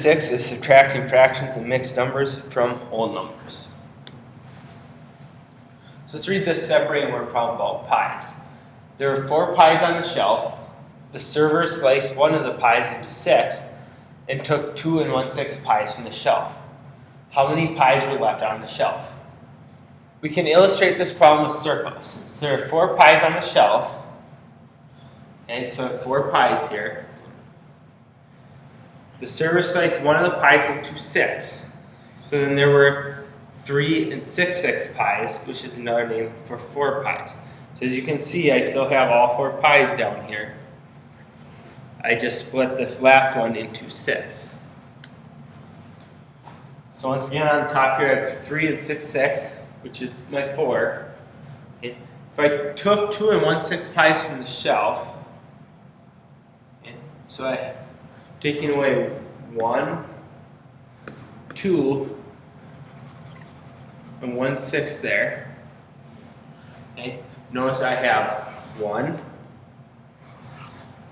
6 is subtracting fractions and mixed numbers from whole numbers. So let's read this separating word problem about pies. There are 4 pies on the shelf. The server sliced one of the pies into 6 and took 2 1/6 pies from the shelf. How many pies were left on the shelf? We can illustrate this problem with circles. So there are 4 pies on the shelf. Okay, so I have 4 pies here. The server sliced one of the pies into 6. So then there were 3 6/6 pies, which is another name for 4 pies. So as you can see, I still have all 4 pies down here. I just split this last one into 6. So once again, on top here, I have 3 6/6, which is my 4. If I took 2 1/6 pies from the shelf, so I'm taking away 1, 2, and 1/6 there. Okay. Notice I have 1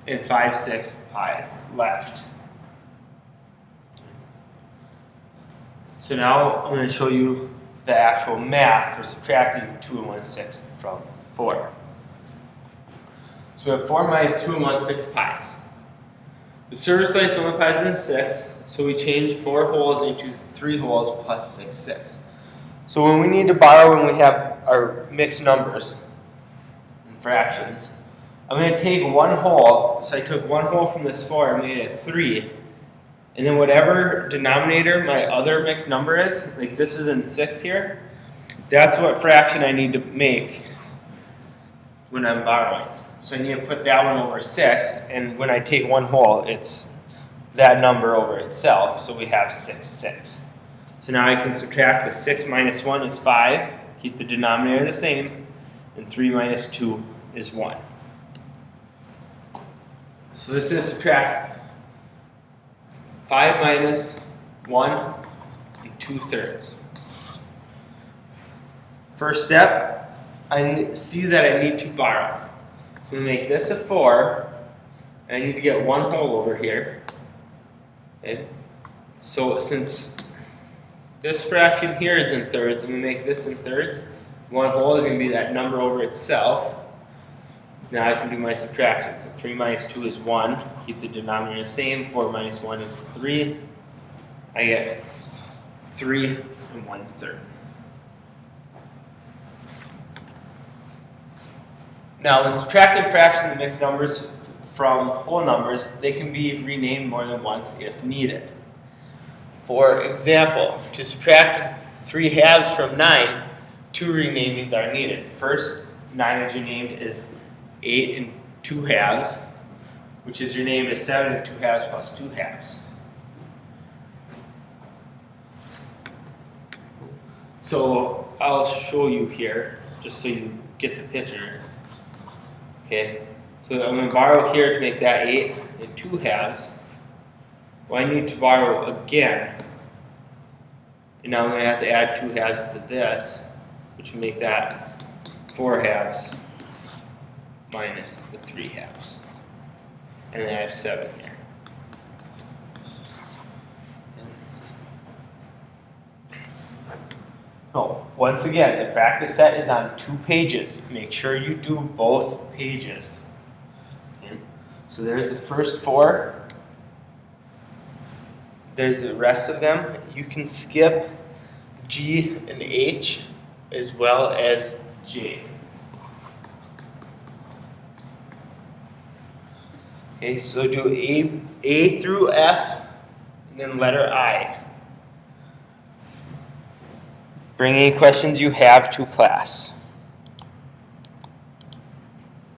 and 5/6 pies left. So now I'm going to show you the actual math for subtracting 2 1/6 from 4. So we have 4 minus 2 1/6 pies. The server sliced one of the pies into 6, so we change 4 wholes into 3 wholes plus 6/6. So when we need to borrow when we have our mixed numbers and fractions, I'm going to take 1 whole. So I took 1 whole from this 4 and made it 3. And then whatever denominator my other mixed number is, like this is in 6 here, that's what fraction I need to make when I'm borrowing. So I need to put that one over 6, and when I take 1 whole, it's that number over itself, so we have 6/6. So now I can subtract the 6 minus 1 is 5, keep the denominator the same, and 3 minus 2 is 1. So this is subtract 5 minus 1 and 2/3. First step, I see that I need to borrow. I'm going to make this a 4, and I need to get 1 whole over here. Okay. So since this fraction here is in thirds, I'm going to make this in thirds. 1 whole is going to be that number over itself. Now I can do my subtraction. So 3 minus 2 is 1. Keep the denominator the same. 4 minus 1 is 3. I get 3 1/3. Now, when subtracting fractions and mixed numbers from whole numbers, they can be renamed more than once if needed. For example, to subtract 3 halves from 9, 2 renamings are needed. First, 9 is renamed as 8 2 halves, which is renamed as 7 2 halves plus 2 halves. So I'll show you here, just so you get the picture. Okay, so I'm going to borrow here to make that 8 2 halves. Well, I need to borrow again. And now I'm going to have to add 2 halves to this, which will make that 4 halves minus the 3 halves. And then I have 7 here. Oh, once again, the practice set is on 2 pages. Make sure you do both pages. Okay. So there's the first 4. There's the rest of them. You can skip G and H as well as J. Okay, so do A through F and then letter I. Bring any questions you have to class.